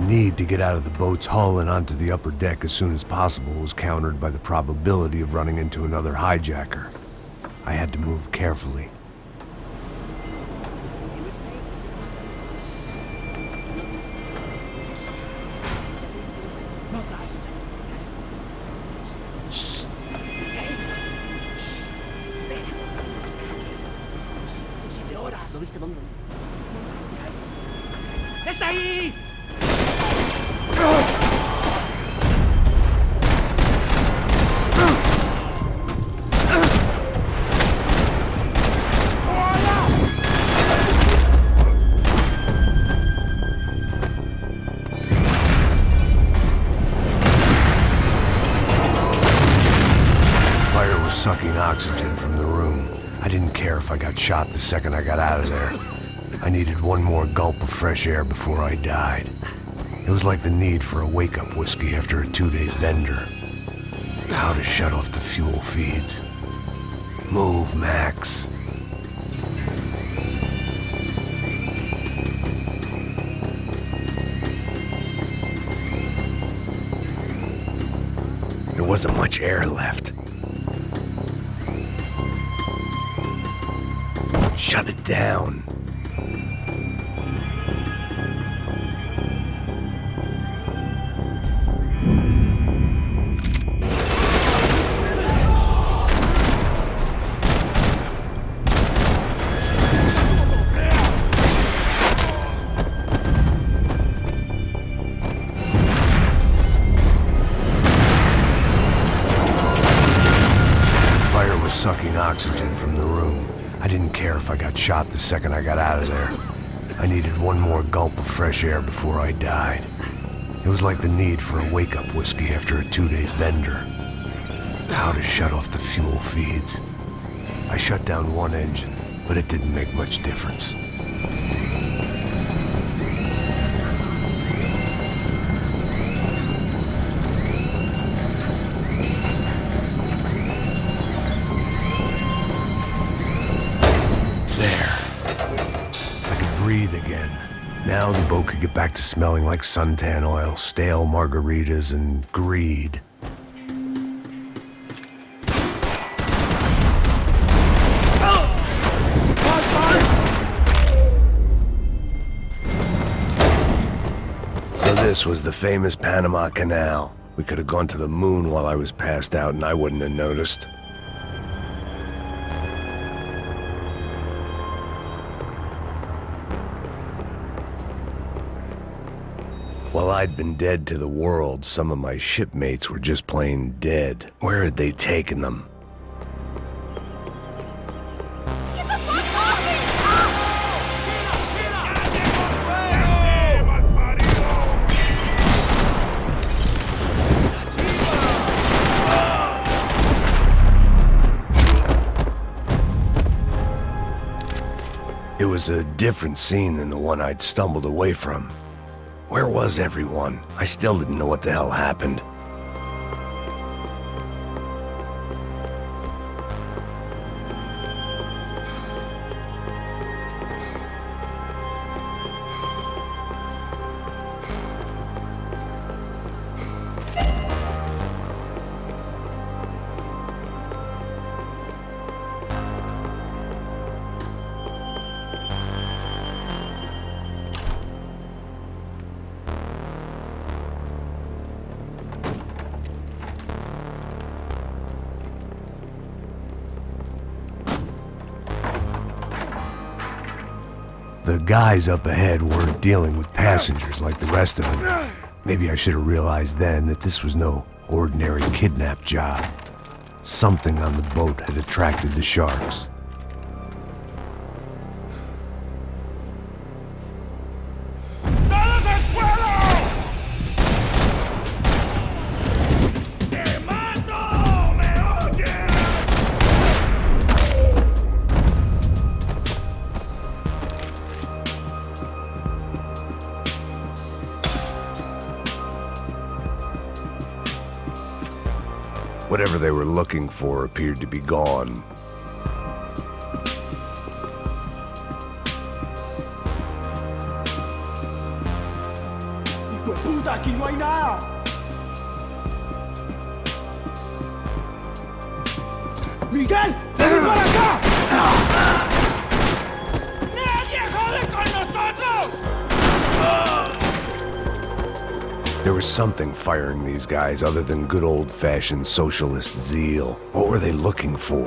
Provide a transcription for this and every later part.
need to get out of the boat's hull and onto the upper deck as soon as possible was countered by the probability of running into another hijacker. I had to move carefully. ¡Está ahí! Fire was sucking oxygen from the room. I didn't care if I got shot the second I got out of there. I needed one more gulp of fresh air before I died. It was like the need for a wake-up whiskey after a 2-day bender. How to shut off the fuel feeds. Move, Max. There wasn't much air left. Shut it down. Sucking oxygen from the room. I didn't care if I got shot the second I got out of there. I needed one more gulp of fresh air before I died. It was like the need for a wake-up whiskey after a 2-day bender. How to shut off the fuel feeds. I shut down one engine, but it didn't make much difference. Breathe again. Now the boat could get back to smelling like suntan oil, stale margaritas, and greed. So this was the famous Panama Canal. We could have gone to the moon while I was passed out and I wouldn't have noticed. While I'd been dead to the world, some of my shipmates were just plain dead. Where had they taken them? Get the fuck off it! It was a different scene than the one I'd stumbled away from. Where was everyone? I still didn't know what the hell happened. The guys up ahead weren't dealing with passengers like the rest of them. Maybe I should have realized then that this was no ordinary kidnap job. Something on the boat had attracted the sharks. Whatever they were looking for appeared to be gone. puta! ¡Aquí no hay nada! ¡Miguel! ¡Ven para acá! ¡Nadie jode con nosotros! There was something firing these guys other than good old-fashioned socialist zeal. What were they looking for?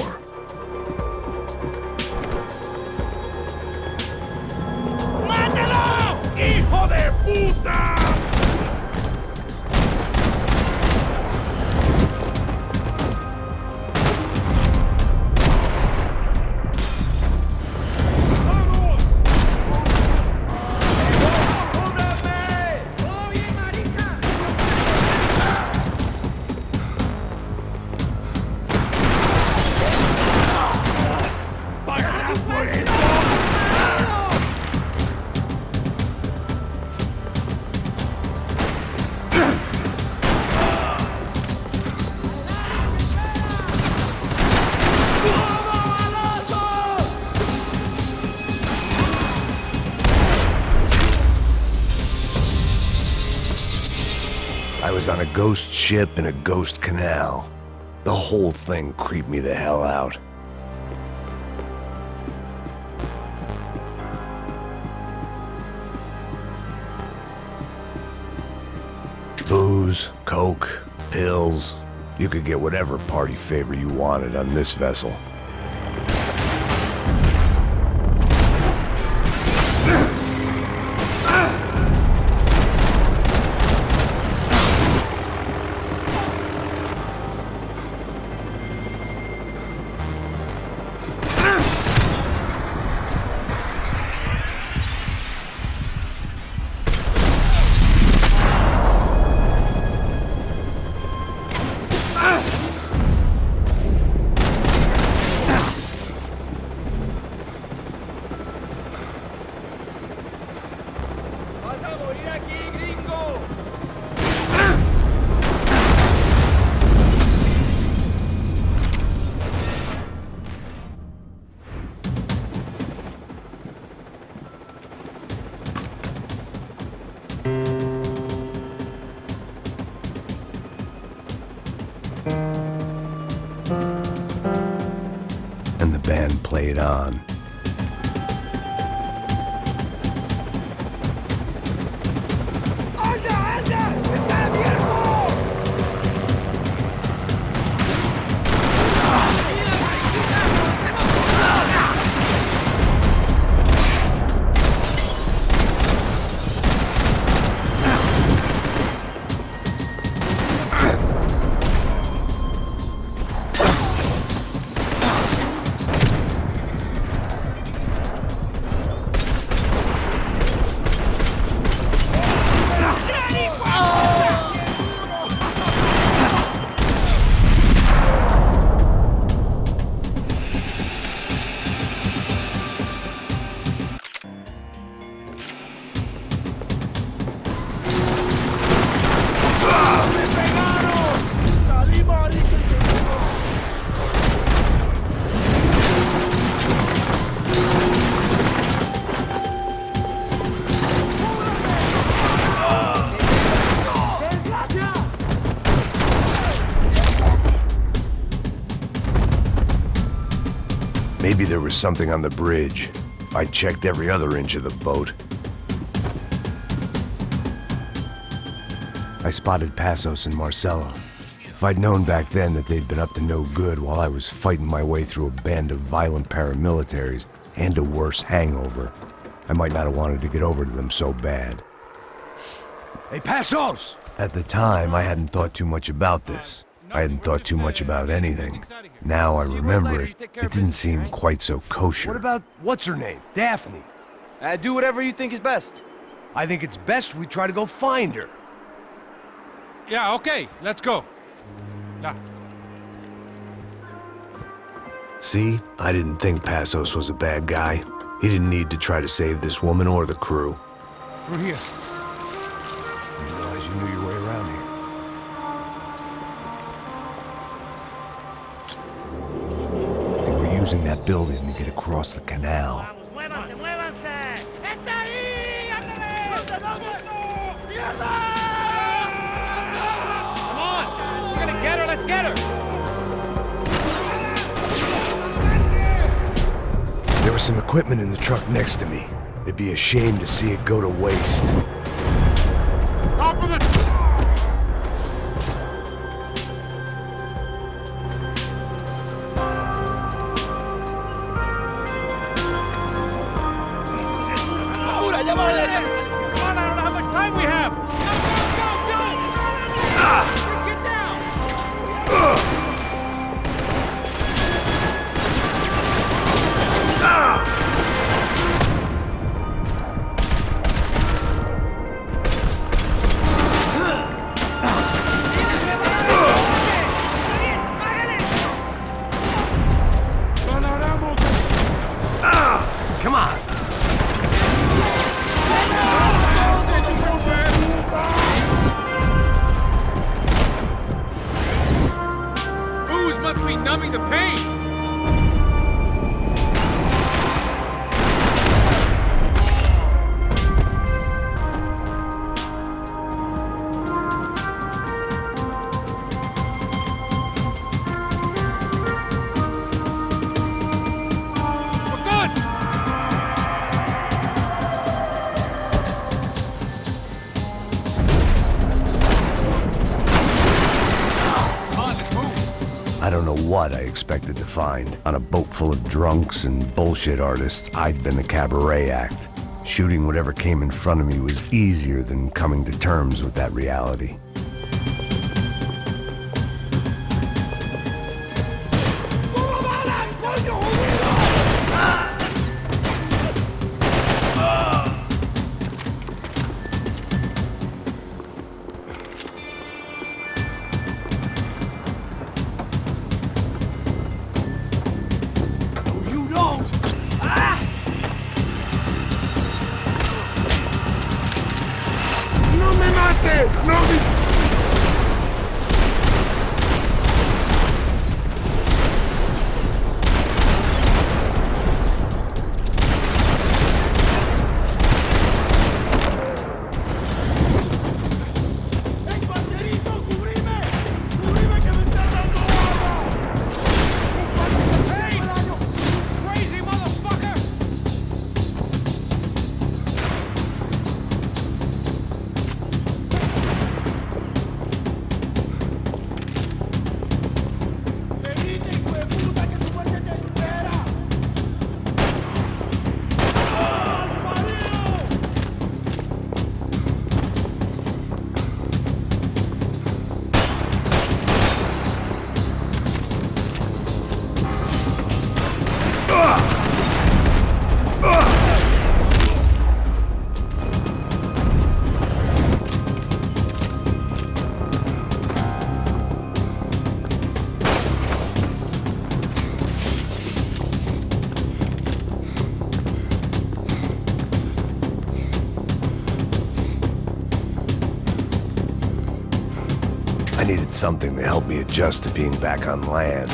¡Mátalo! ¡Hijo de puta! I was on a ghost ship in a ghost canal. The whole thing creeped me the hell out. Booze, coke, pills. You could get whatever party favor you wanted on this vessel. And the band played on. Maybe there was something on the bridge. I checked every other inch of the boat. I spotted Passos and Marcella. If I'd known back then that they'd been up to no good while I was fighting my way through a band of violent paramilitaries and a worse hangover, I might not have wanted to get over to them so bad. Hey, Passos! At the time, I hadn't thought too much about this. I hadn't thought too much about anything. Now I remember it, it didn't seem quite so kosher. What about, what's her name? Daphne. Do whatever you think is best. I think it's best we try to go find her. Yeah, okay, let's go. Yeah. See? I didn't think Passos was a bad guy. He didn't need to try to save this woman or the crew. We're here. I didn't realize you knew your way around here. They were using that building to get across the canal. ¡Muévanse, muévanse! ¡Está ahí! ¡Mierda! Get her, let's get her! There was some equipment in the truck next to me. It'd be a shame to see it go to waste. Top of the... Come on, I don't know how much time we have! Go! Get down! Come on! Booze must be numbing the pain! We're good! Come on, let's move! I don't know what I expected to find. On a boat full of drunks and bullshit artists, I'd been the cabaret act. Shooting whatever came in front of me was easier than coming to terms with that reality. Crazy motherfucker! I needed something to help me adjust to being back on land.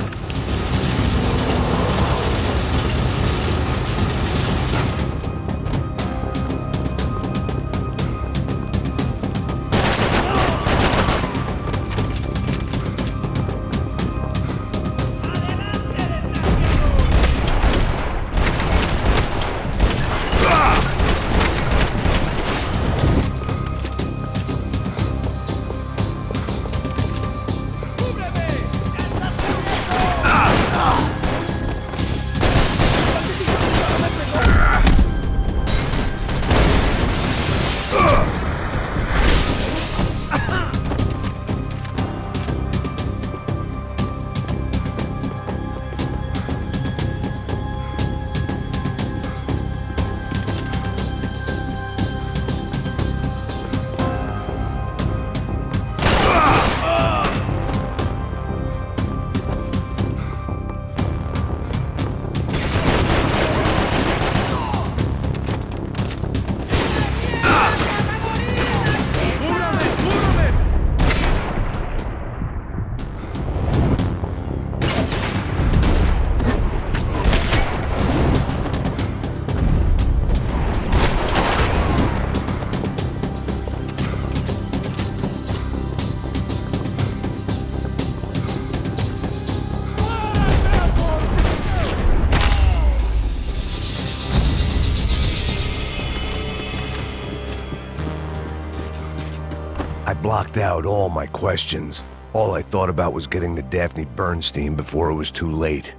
I blocked out all my questions. All I thought about was getting to Daphne Bernstein before it was too late.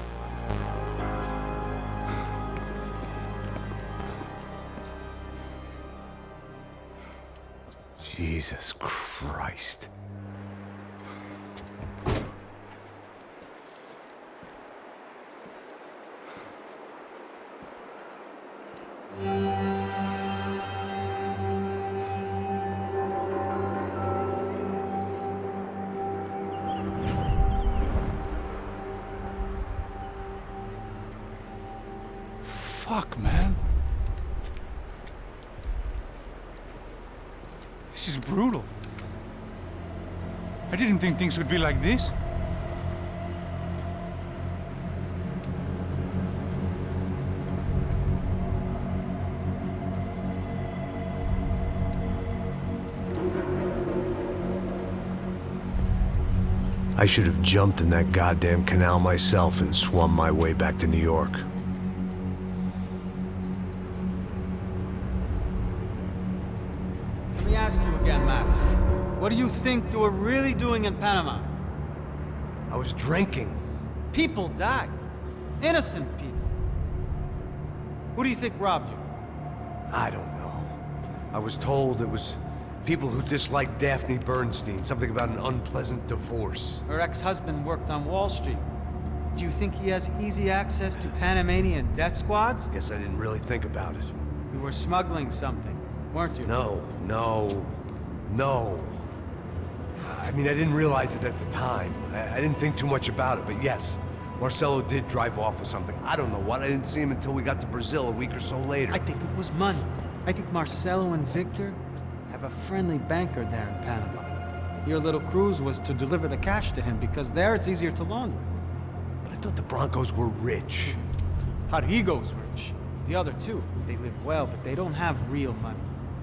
Jesus Christ. Fuck, man. This is brutal. I didn't think things would be like this. I should have jumped in that goddamn canal myself and swum my way back to New York. Let me ask you again, Max. What do you think you were really doing in Panama? I was drinking. People died. Innocent people. Who do you think robbed you? I don't know. I was told it was people who disliked Daphne Bernstein, something about an unpleasant divorce. Her ex-husband worked on Wall Street. Do you think he has easy access to Panamanian death squads? Guess I didn't really think about it. You were smuggling something, weren't you? No. I mean, I didn't realize it at the time. I didn't think too much about it, but yes, Marcelo did drive off with something. I don't know what. I didn't see him until we got to Brazil a week or so later. I think it was money. I think Marcelo and Victor have a friendly banker there in Panama. Your little cruise was to deliver the cash to him because there it's easier to launder. But I thought the Broncos were rich. Rodrigo's rich. The other two, they live well, but they don't have real money.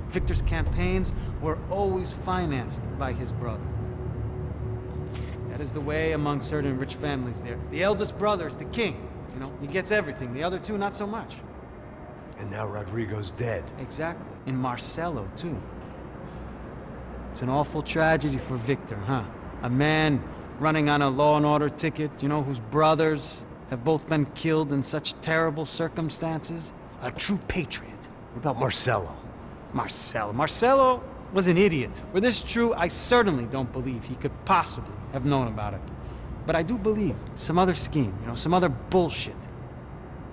Victor's campaigns were always financed by his brother. That is the way among certain rich families there. The eldest brother is the king. You know, he gets everything. The other two, not so much. And now Rodrigo's dead. Exactly. And Marcelo, too. It's an awful tragedy for Victor, huh? A man running on a law and order ticket, you know, whose brothers have both been killed in such terrible circumstances. A true patriot. What about Marcelo? Marcelo was an idiot. Were this true, I certainly don't believe he could possibly have known about it. But I do believe some other scheme, you know, some other bullshit.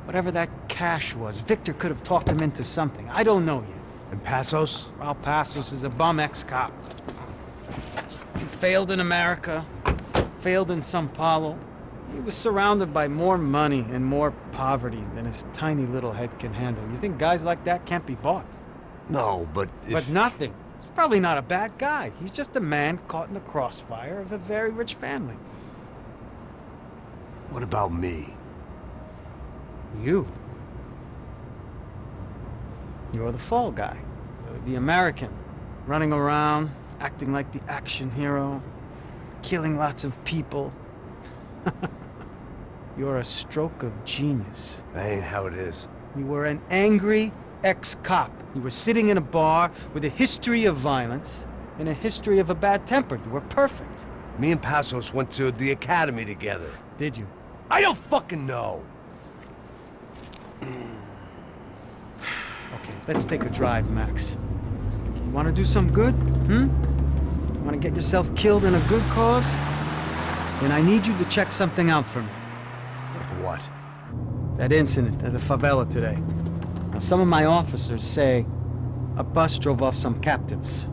Whatever that cash was, Victor could have talked him into something. I don't know yet. And Passos? Well, Passos is a bum ex-cop. He failed in America, failed in Sao Paulo. He was surrounded by more money and more poverty than his tiny little head can handle. You think guys like that can't be bought? No, but if... But nothing. He's probably not a bad guy. He's just a man caught in the crossfire of a very rich family. What about me? You. You're the fall guy. The American. Running around, acting like the action hero. Killing lots of people. You're a stroke of genius. That ain't how it is. You were an angry ex-cop. You were sitting in a bar with a history of violence and a history of a bad temper. You were perfect. Me and Passos went to the academy together. Did you? I don't fucking know! Okay, let's take a drive, Max. You want to do some good? You want to get yourself killed in a good cause? Then I need you to check something out for me. Like what? That incident at the favela today. Now, some of my officers say a bus drove off some captives.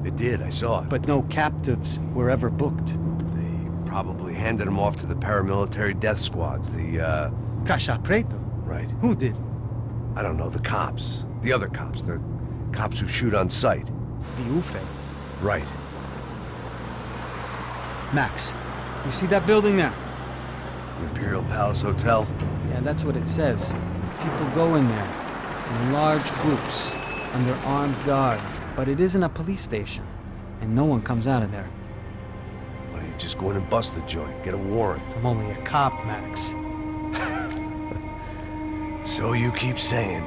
They did, I saw it. But no captives were ever booked. They probably handed them off to the paramilitary death squads, the, Caixa Preto? Right. Who did? I don't know, the cops. The other cops. The cops who shoot on sight. The UFE. Right. Max, you see that building there? The Imperial Palace Hotel? Yeah, that's what it says. People go in there in large groups under armed guard. But it isn't a police station, and no one comes out of there. Why don't you just go in and bust the joint, get a warrant? I'm only a cop, Max. So you keep saying.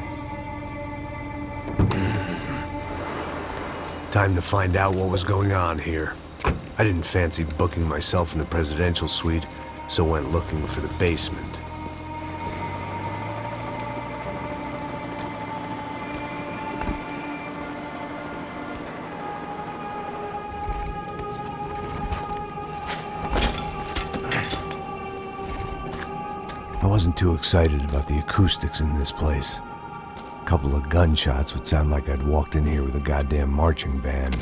Time to find out what was going on here. I didn't fancy booking myself in the presidential suite, so went looking for the basement. I wasn't too excited about the acoustics in this place. A couple of gunshots would sound like I'd walked in here with a goddamn marching band.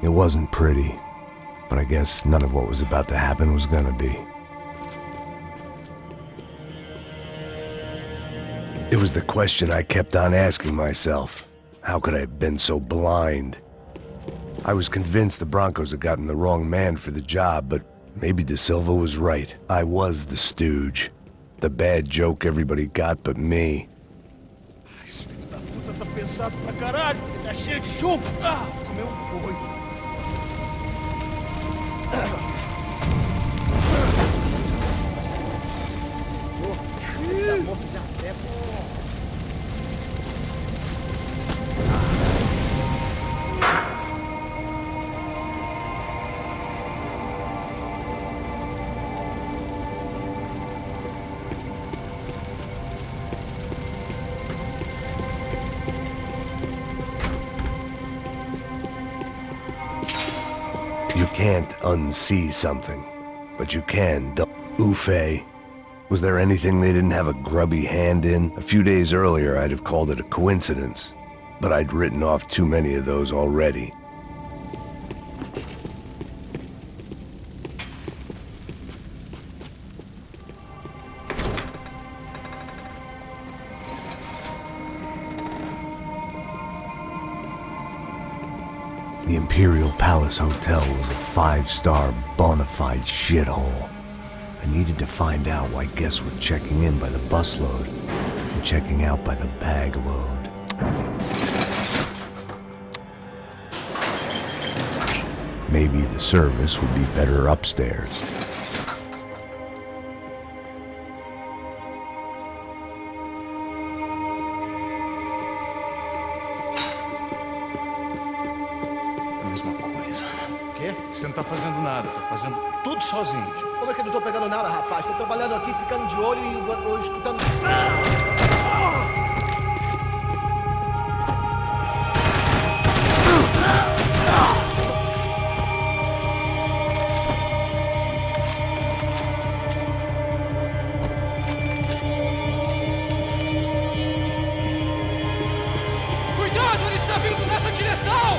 It wasn't pretty, but I guess none of what was about to happen was gonna be. It was the question I kept on asking myself. How could I have been so blind? I was convinced the Broncos had gotten the wrong man for the job, but maybe De Silva was right. I was the stooge. The bad joke everybody got but me. Esse filho da puta tá pesado pra caralho. Tá cheio de chumbo. Ah, comeu boi. Tá morto de até, pô. You can't unsee something, but you can Oofe. Was there anything they didn't have a grubby hand in? A few days earlier, I'd have called it a coincidence, but I'd written off too many of those already. The Imperial Palace Hotel was a 5-star bona fide shithole. I needed to find out why guests were checking in by the busload and checking out by the bag load. Maybe the service would be better upstairs. Mesma coisa. O quê? Você não tá fazendo nada, tá fazendo tudo sozinho. Como é que eu não tô pegando nada, rapaz? Tô trabalhando aqui, ficando de olho e escutando... Cuidado, ele está vindo nessa direção!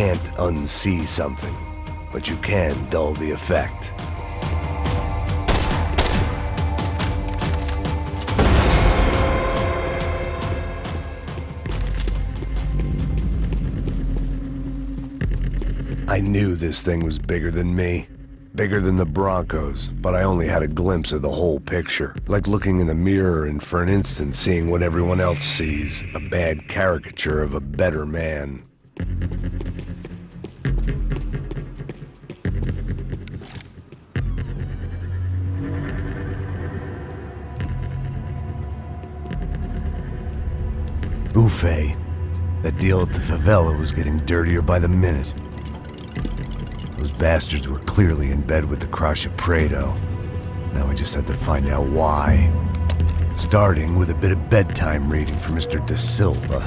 can't unsee something, but you can dull the effect. I knew this thing was bigger than me, bigger than the Broncos, but I only had a glimpse of the whole picture, like looking in the mirror and for an instant seeing what everyone else sees, a bad caricature of a better man. Buffet. That deal at the favela was getting dirtier by the minute. Those bastards were clearly in bed with the Crusher Prado. Now we just had to find out why. Starting with a bit of bedtime reading for Mr. De Silva.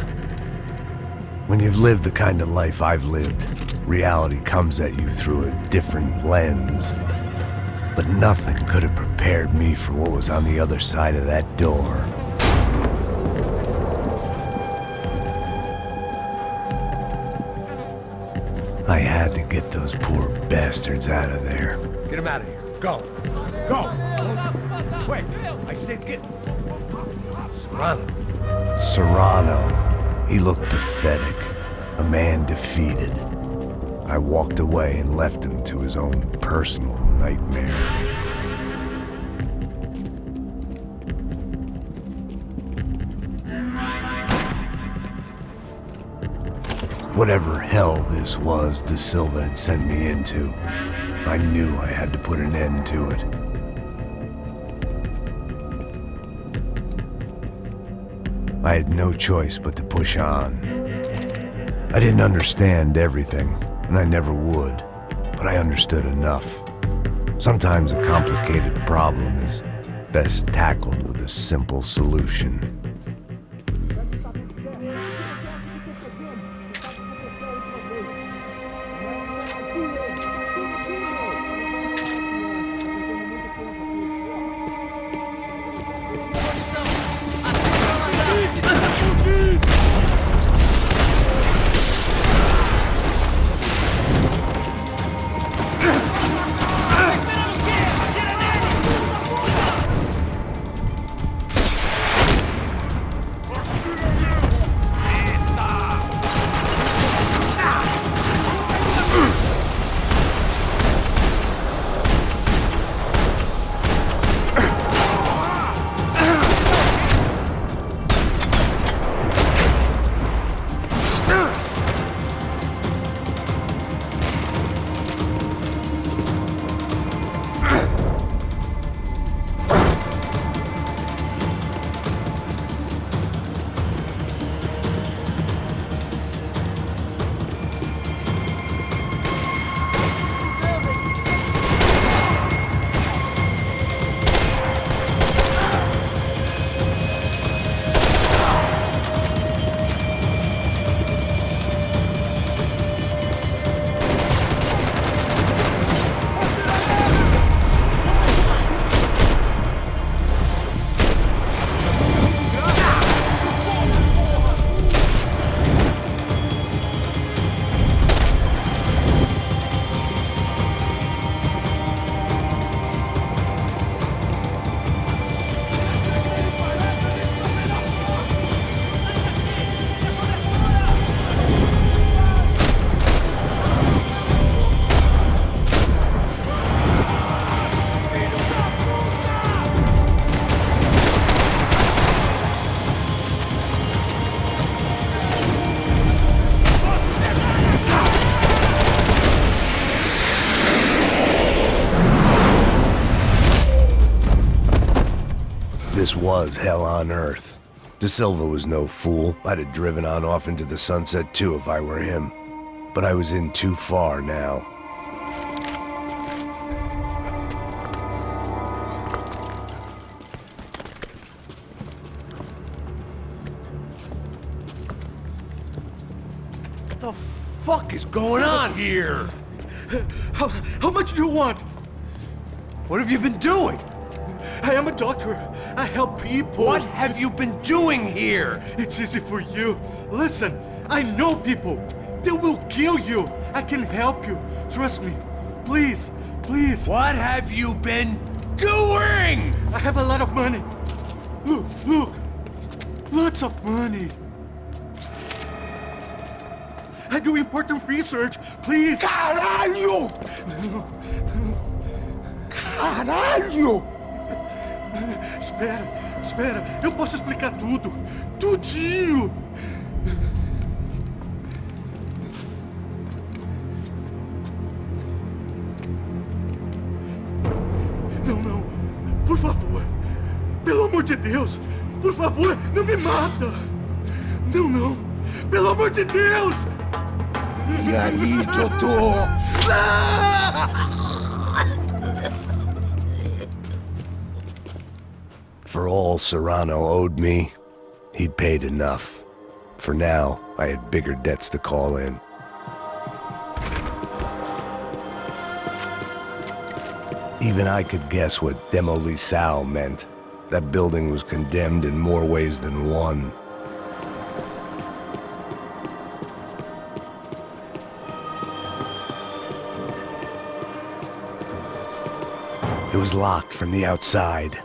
When you've lived the kind of life I've lived, reality comes at you through a different lens. But nothing could have prepared me for what was on the other side of that door. I had to get those poor bastards out of there. Get him out of here. Go. Go. Wait. I said get... Serrano. Serrano. He looked pathetic. A man defeated. I walked away and left him to his own personal nightmare. Whatever hell this was De Silva had sent me into, I knew I had to put an end to it. I had no choice but to push on. I didn't understand everything, and I never would, but I understood enough. Sometimes a complicated problem is best tackled with a simple solution. This was hell on earth. De Silva was no fool. I'd have driven on off into the sunset too if I were him. But I was in too far now. What the fuck is going on here? How much do you want? What have you been doing? I am a doctor. I help people. What have you been doing here? It's easy for you. Listen, I know people. They will kill you. I can help you. Trust me. Please, please. What have you been doing? I have a lot of money. Look, look. Lots of money. I do important research. Please. Caralho! Caralho! Espera, espera. Eu posso explicar tudo. Tudinho. Não, não. Por favor. Pelo amor de Deus. Por favor, não me mata. Não, não. Pelo amor de Deus. E aí, Totô? For all Serrano owed me, he'd paid enough. For now, I had bigger debts to call in. Even I could guess what demolição meant. That building was condemned in more ways than one. It was locked from the outside.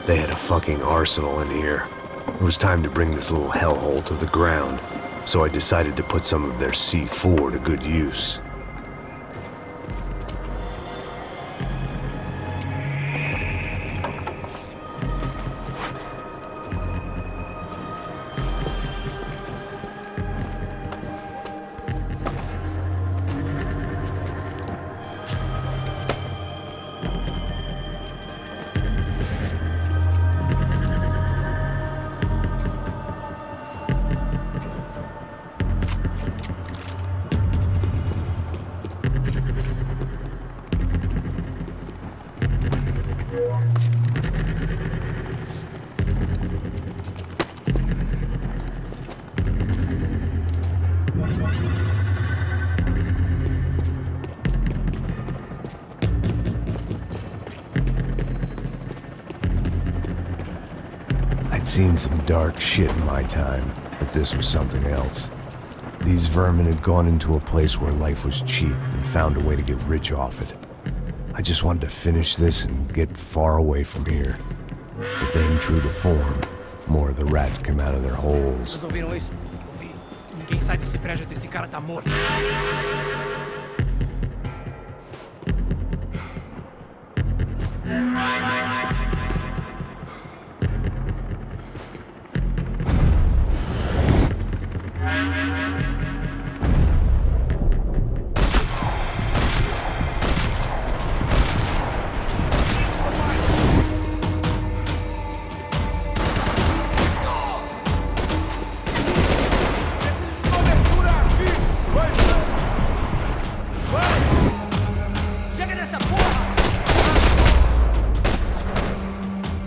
They had a fucking arsenal in here. It was time to bring this little hellhole to the ground, so I decided to put some of their C4 to good use. I'd seen some dark shit in my time, but this was something else. These vermin had gone into a place where life was cheap and found a way to get rich off it. I just wanted to finish this and get far away from here. But then, true to form, more of the rats came out of their holes. Vocês ouviram isso? Ouvi. Ninguém sai desse prédio até esse cara tá morto.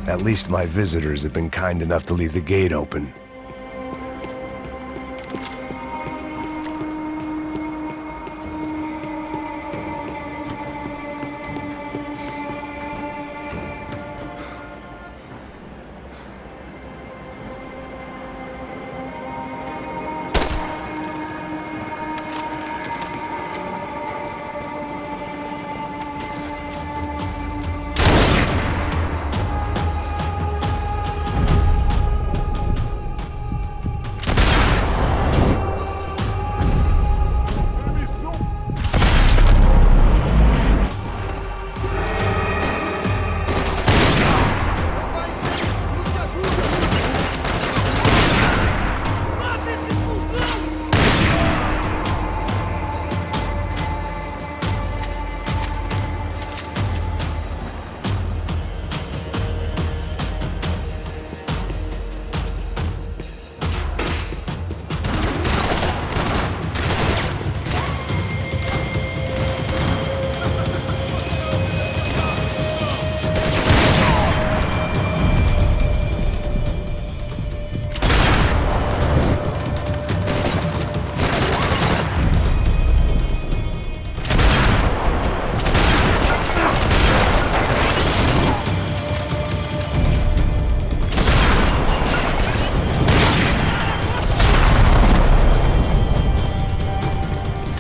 At least my visitors have been kind enough to leave the gate open.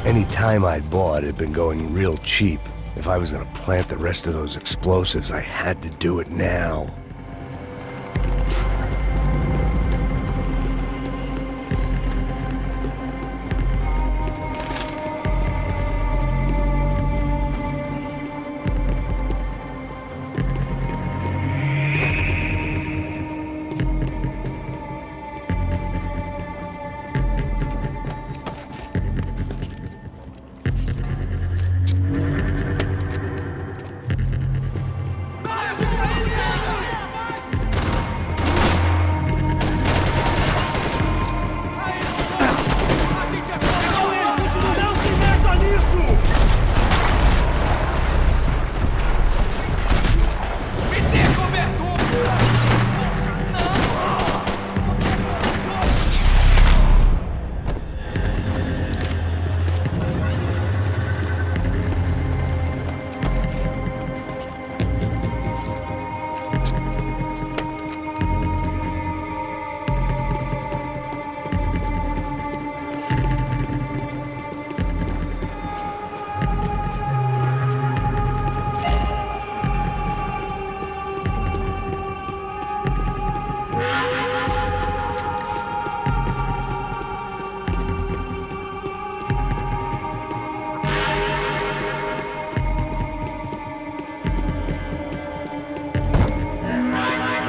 Any time I'd bought had been going real cheap. If I was gonna plant the rest of those explosives, I had to do it now.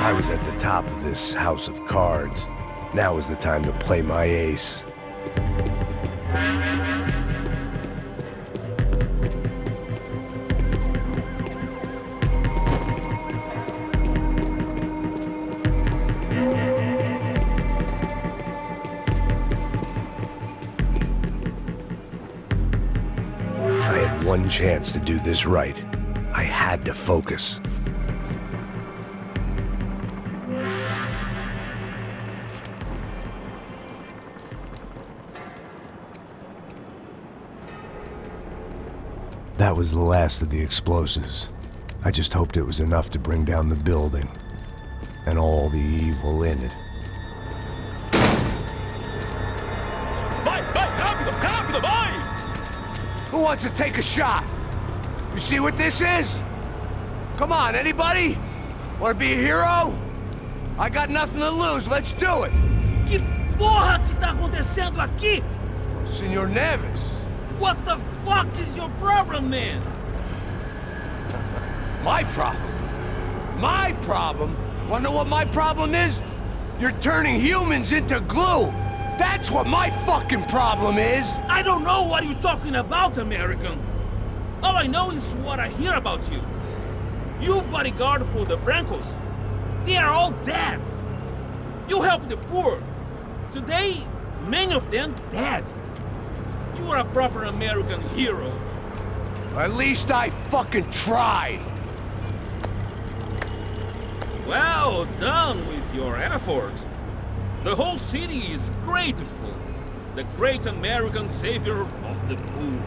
I was at the top of this house of cards. Now is the time to play my ace. I had one chance to do this right. I had to focus. That was the last of the explosives. I just hoped it was enough to bring down the building and all the evil in it. Vai, vai, rápido, rápido, vai! Who wants to take a shot? You see what this is? Come on, anybody? Want to be a hero? I got nothing to lose, let's do it! Que porra que tá acontecendo aqui? Senor Neves. What the fuck is your problem, man? My problem? My problem? Wanna know what my problem is? You're turning humans into glue! That's what my fucking problem is! I don't know what you're talking about, American. All I know is what I hear about you. You bodyguard for the Brancos. They are all dead. You help the poor. Today, many of them dead. You are a proper American hero. At least I fucking tried. Well done with your effort. The whole city is grateful. The great American savior of the poor.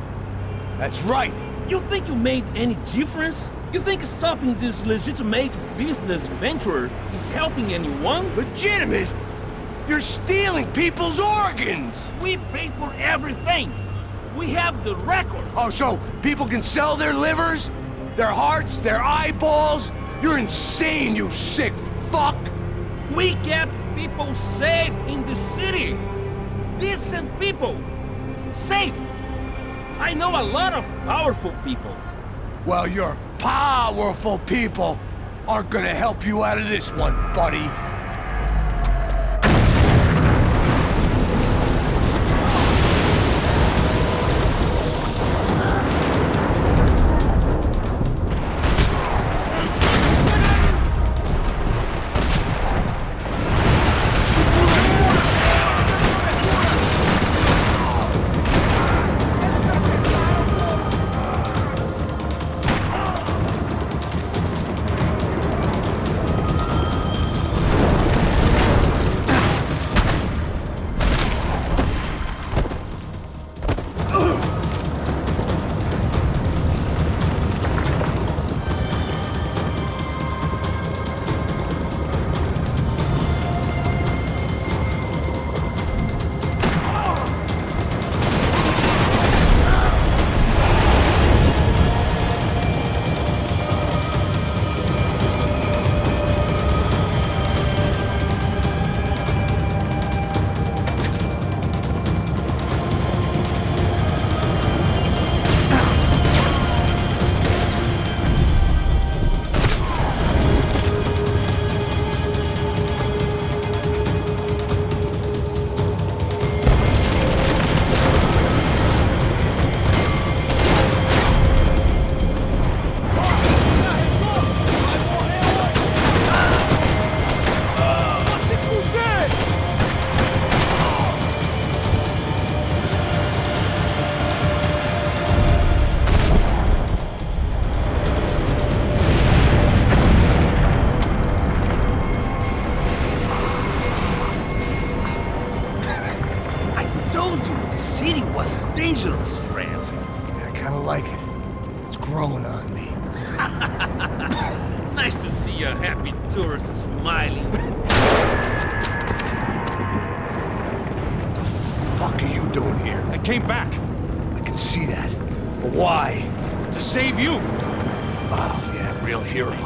That's right. You think you made any difference? You think stopping this legitimate business venture is helping anyone? Legitimate? You're stealing people's organs! We pay for everything. We have the records. Oh, so people can sell their livers? Their hearts? Their eyeballs? You're insane, you sick fuck! We kept people safe in the city. Decent people. Safe. I know a lot of powerful people. Well, your powerful people aren't gonna help you out of this one, buddy. plant. I kind of like it. It's growing on me. Nice to see a happy tourist smiling. What the fuck are you doing here? I came back I can see that. But why? to save you. Oh, yeah, real hero.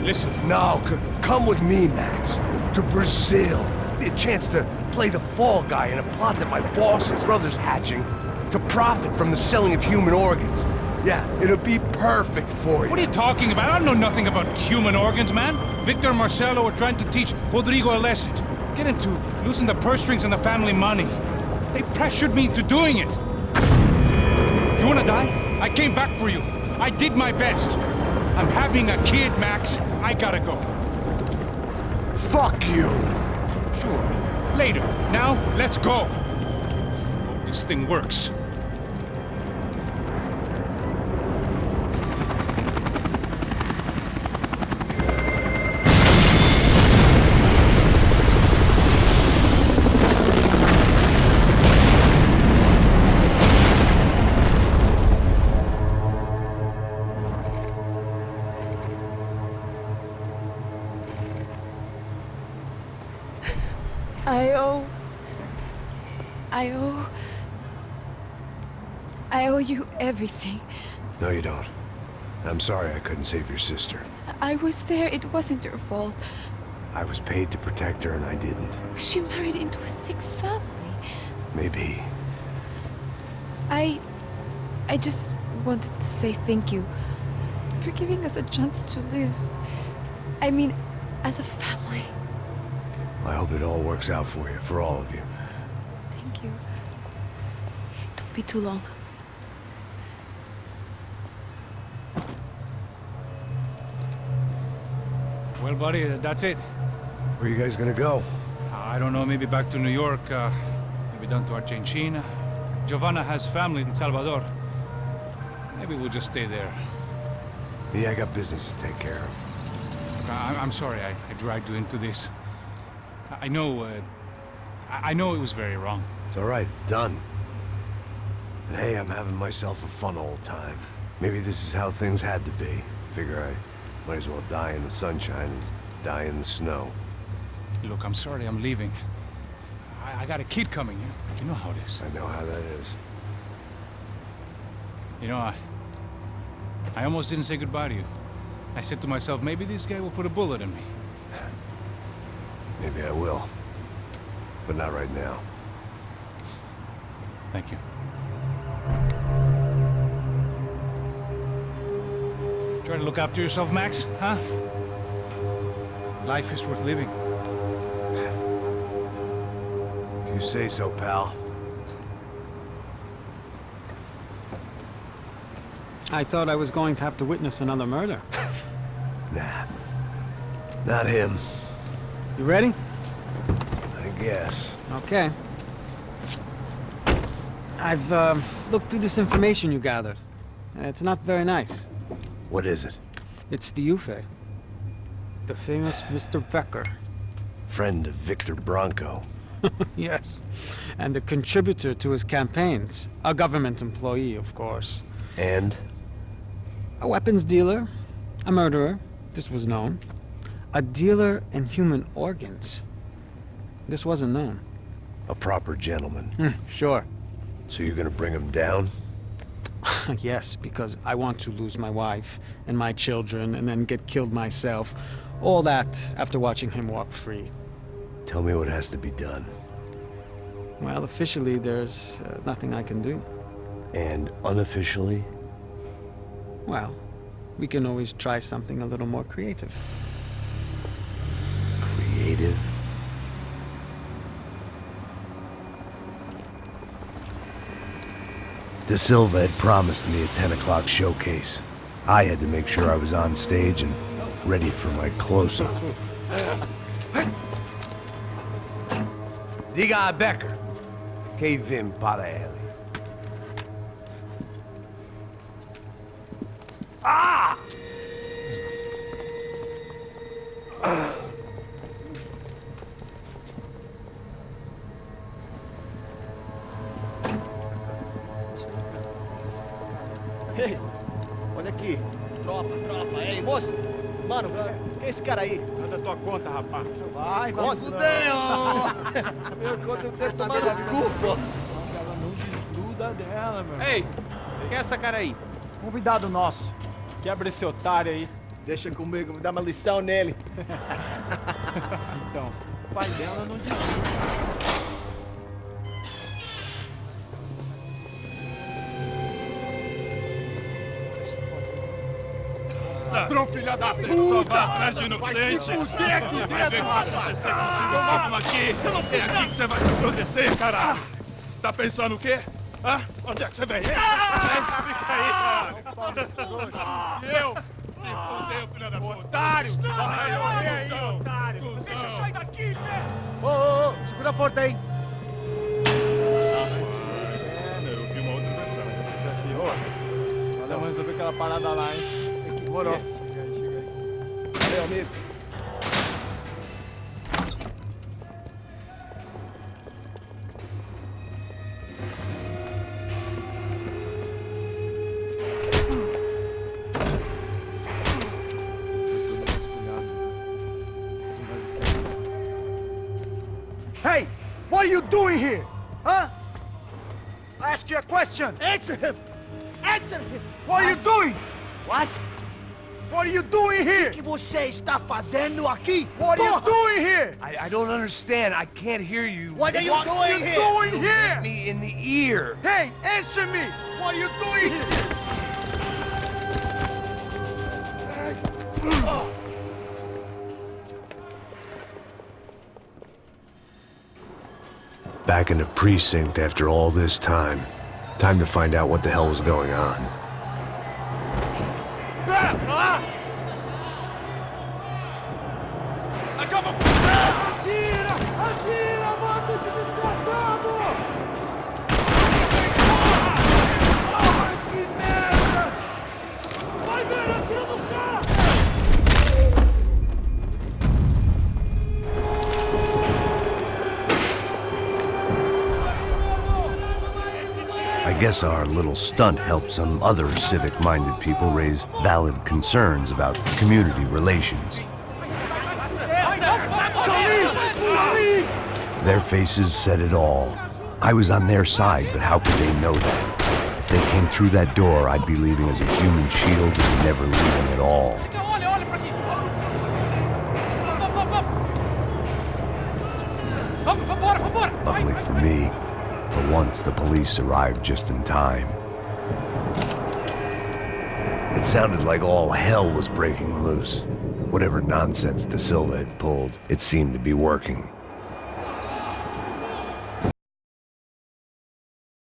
Listen, Now, come with me, Max. To Brazil. Be a chance to play the fall guy in a plot that my boss's brother's hatching to profit from the selling of human organs. Yeah, it'll be perfect for you. what are you talking about? I know nothing about human organs, man. Victor and Marcelo were trying to teach Rodrigo a lesson. Get into losing the purse strings and the family money. They pressured me into doing it. You wanna die? I came back for you. I did my best. I'm having a kid, Max. I gotta go. Fuck you! Sure. Later. Now, let's go. Hope this thing works. I owe you everything. No, you don't. I'm sorry I couldn't save your sister. I was there, it wasn't your fault. I was paid to protect her and I didn't. She married into a sick family. Maybe. I just wanted to say thank you for giving us a chance to live. I mean, as a family. I hope it all works out for you, for all of you. Thank you. Don't be too long. Well, buddy, that's it. Where are you guys gonna go? I don't know, maybe back to New York, maybe down to Argentina. Giovanna has family in Salvador. Maybe we'll just stay there. Me, I got business to take care of. I'm sorry I dragged you into this. I know it was very wrong. It's all right, it's done. And hey, I'm having myself a fun old time. Maybe this is how things had to be. Figure I might as well die in the sunshine as die in the snow. Look, I'm sorry I'm leaving. I got a kid coming. You know how it is. I know how that is. You know, I almost didn't say goodbye to you. I said to myself, maybe this guy will put a bullet in me. Maybe I will. But not right now. Thank you. Try to look after yourself, Max, huh? Life is worth living. If you say so, pal. I thought I was going to have to witness another murder. Nah. Not him. You ready? I guess. Okay. I've looked through this information you gathered, and it's not very nice. What is it? It's the Ufe. The famous Mr. Becker. Friend of Victor Bronco. Yes. And a contributor to his campaigns. A government employee, of course. And? A weapons dealer. A murderer. This was known. A dealer in human organs. This wasn't known. A proper gentleman. Sure. So you're gonna bring him down? Yes, because I want to lose my wife and my children and then get killed myself. All that after watching him walk free. Tell me what has to be done. Well, officially, there's nothing I can do. And unofficially? Well, we can always try something a little more creative. Creative? De Silva had promised me a 10 o'clock showcase. I had to make sure I was on stage and ready for my close-up. Diga a Becker. Que vim para ele. Ah! Ei, olha aqui. Tropa. Ei, moço. Mano, quem é esse cara aí? Manda tua conta, rapaz. Vai fudeu! Meu conta eu quero tomar no cu, pô. Ela não desgruda dela, meu. Ei, quem é essa cara aí? Convidado nosso. Quebra esse otário aí. Deixa comigo, me dá uma lição nele. Então, o pai dela não desgruda. Ladrão, filha da puta! Vai atrás de inocentes! Vai ver como vai ser contigo mesmo aqui! É aqui que você vai se proteger, caralho! Tá pensando o quê? Hã? Onde é que você vem? Fica aí, cara! E eu? Se fodeu, filha da puta! Otário! Vai, aí, otário! Deixa eu sair daqui, né? Ô, segura a porta aí. Eu vi uma outra versão. Vamos resolver aquela parada lá, hein? Demorou. Valeu, amigo. Hey! What are you doing here? Huh? I ask you a question. Answer him! Answer him! What are you doing? What? What are you doing here? O que você está fazendo aqui? What are you Porra! doing here? I don't understand. I can't hear you. What are you doing here? doing Hit here? me in the ear. Hey, answer me! What are you doing here? Back in the precinct after all this time. Time to find out what the hell was going on. Atira! Atira! Mata esse desgraçado! Mas que merda! Vai, velho! Atira nos caras! I guess our little stunt helped some other civic-minded people raise valid concerns about community relations. Their faces said it all. I was on their side, but how could they know that? If they came through that door, I'd be leaving as a human shield and never leaving at all. Luckily for me, for once the police arrived just in time. It sounded like all hell was breaking loose. Whatever nonsense De Silva had pulled, it seemed to be working.